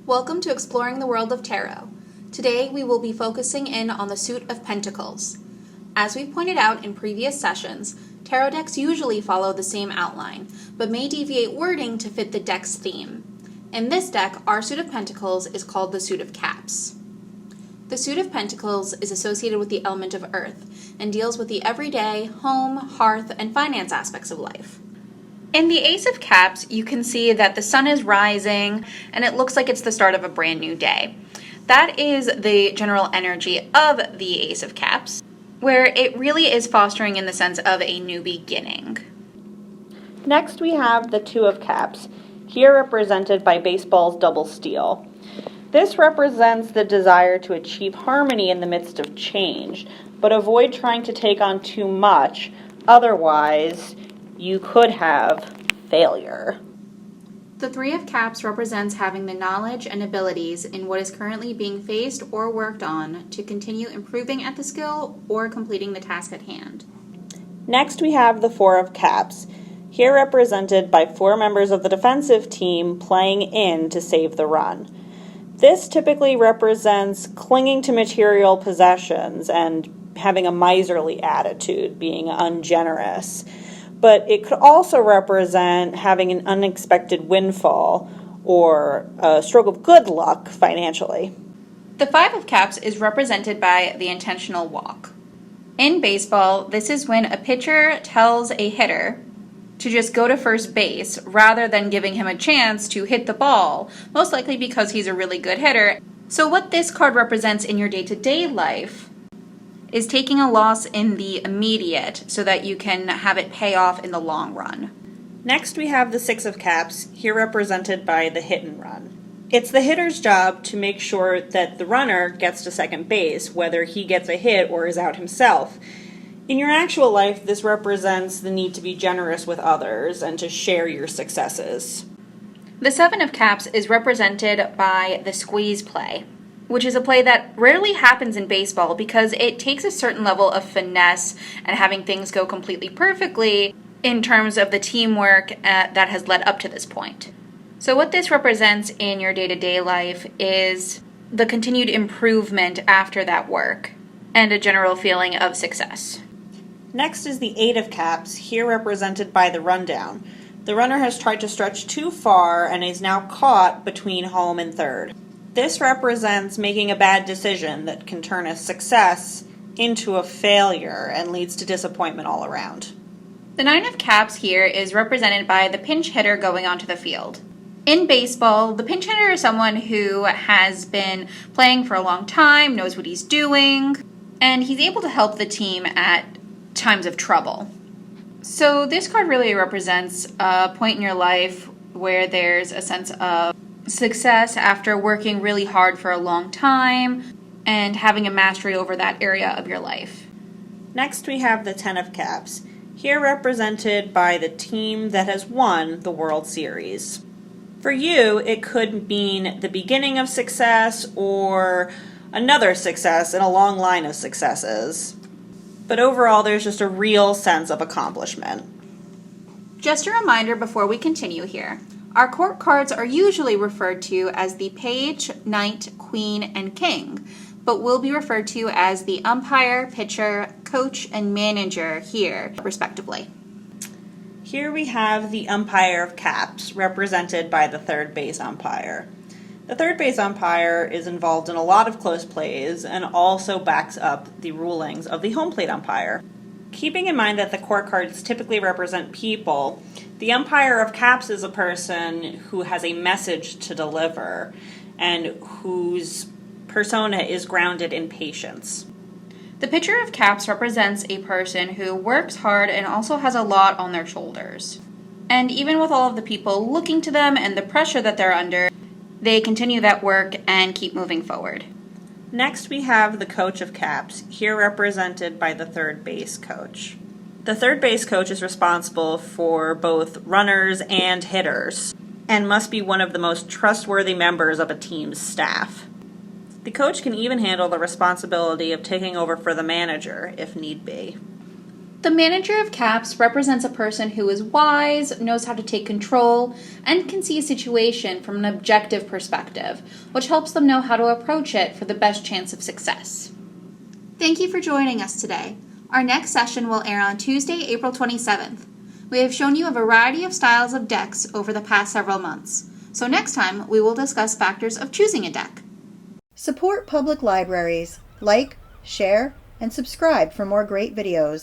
Welcome to Exploring the World of Tarot. Today we will be focusing in on the Suit of Pentacles. As we pointed out in previous sessions, tarot decks usually follow the same outline, but may deviate wording to fit the deck's theme. In this deck, our Suit of Pentacles is called the Suit of Cups. The Suit of Pentacles is associated with the element of earth and deals with the everyday, home, hearth, and finance aspects of life. In the Ace of Cups, you can see that the sun is rising and it looks like it's the start of a brand new day. That is the general energy of the Ace of Cups, where it really is fostering in the sense of a new beginning. Next we have the Two of Cups, here represented by baseball's double steal. This represents the desire to achieve harmony in the midst of change, but avoid trying to take on too much, otherwise you could have failure. The Three of Cups represents having the knowledge and abilities in what is currently being faced or worked on to continue improving at the skill or completing the task at hand. Next we have the Four of Cups, here represented by 4 members of the defensive team playing in to save the run. This typically represents clinging to material possessions and having a miserly attitude, being ungenerous. But it could also represent having an unexpected windfall or a stroke of good luck financially. The Five of Cups is represented by the intentional walk. In baseball, this is when a pitcher tells a hitter to just go to first base rather than giving him a chance to hit the ball, most likely because he's a really good hitter. So what this card represents in your day-to-day life is taking a loss in the immediate so that you can have it pay off in the long run. Next we have the Six of Cups, here represented by the hit and run. It's the hitter's job to make sure that the runner gets to second base, whether he gets a hit or is out himself. In your actual life, this represents the need to be generous with others and to share your successes. The Seven of Cups is represented by the squeeze play, which is a play that rarely happens in baseball because it takes a certain level of finesse and having things go completely perfectly in terms of the teamwork that has led up to this point. So what this represents in your day-to-day life is the continued improvement after that work and a general feeling of success. Next is the Eight of Cups, here represented by the rundown. The runner has tried to stretch too far and is now caught between home and third. This represents making a bad decision that can turn a success into a failure and leads to disappointment all around. The Nine of Cups here is represented by the pinch hitter going onto the field. In baseball, the pinch hitter is someone who has been playing for a long time, knows what he's doing, and he's able to help the team at times of trouble. So this card really represents a point in your life where there's a sense of success after working really hard for a long time and having a mastery over that area of your life. Next we have the Ten of Cups, here represented by the team that has won the World Series. For you, it could mean the beginning of success or another success in a long line of successes. But overall, there's just a real sense of accomplishment. Just a reminder before we continue here. Our court cards are usually referred to as the Page, Knight, Queen, and King, but will be referred to as the umpire, pitcher, coach, and manager here, respectively. Here we have the Umpire of Cups, represented by the third base umpire. The third base umpire is involved in a lot of close plays and also backs up the rulings of the home plate umpire. Keeping in mind that the court cards typically represent people, the Umpire of Cups is a person who has a message to deliver and whose persona is grounded in patience. The Pitcher of Cups represents a person who works hard and also has a lot on their shoulders. And even with all of the people looking to them and the pressure that they're under, they continue that work and keep moving forward. Next we have the Coach of Cups, here represented by the third base coach. The third base coach is responsible for both runners and hitters and must be one of the most trustworthy members of a team's staff. The coach can even handle the responsibility of taking over for the manager if need be. The Manager of Cups represents a person who is wise, knows how to take control, and can see a situation from an objective perspective, which helps them know how to approach it for the best chance of success. Thank you for joining us today. Our next session will air on Tuesday, April 27th. We have shown you a variety of styles of decks over the past several months, so next time we will discuss factors of choosing a deck. Support public libraries. Like, share, and subscribe for more great videos.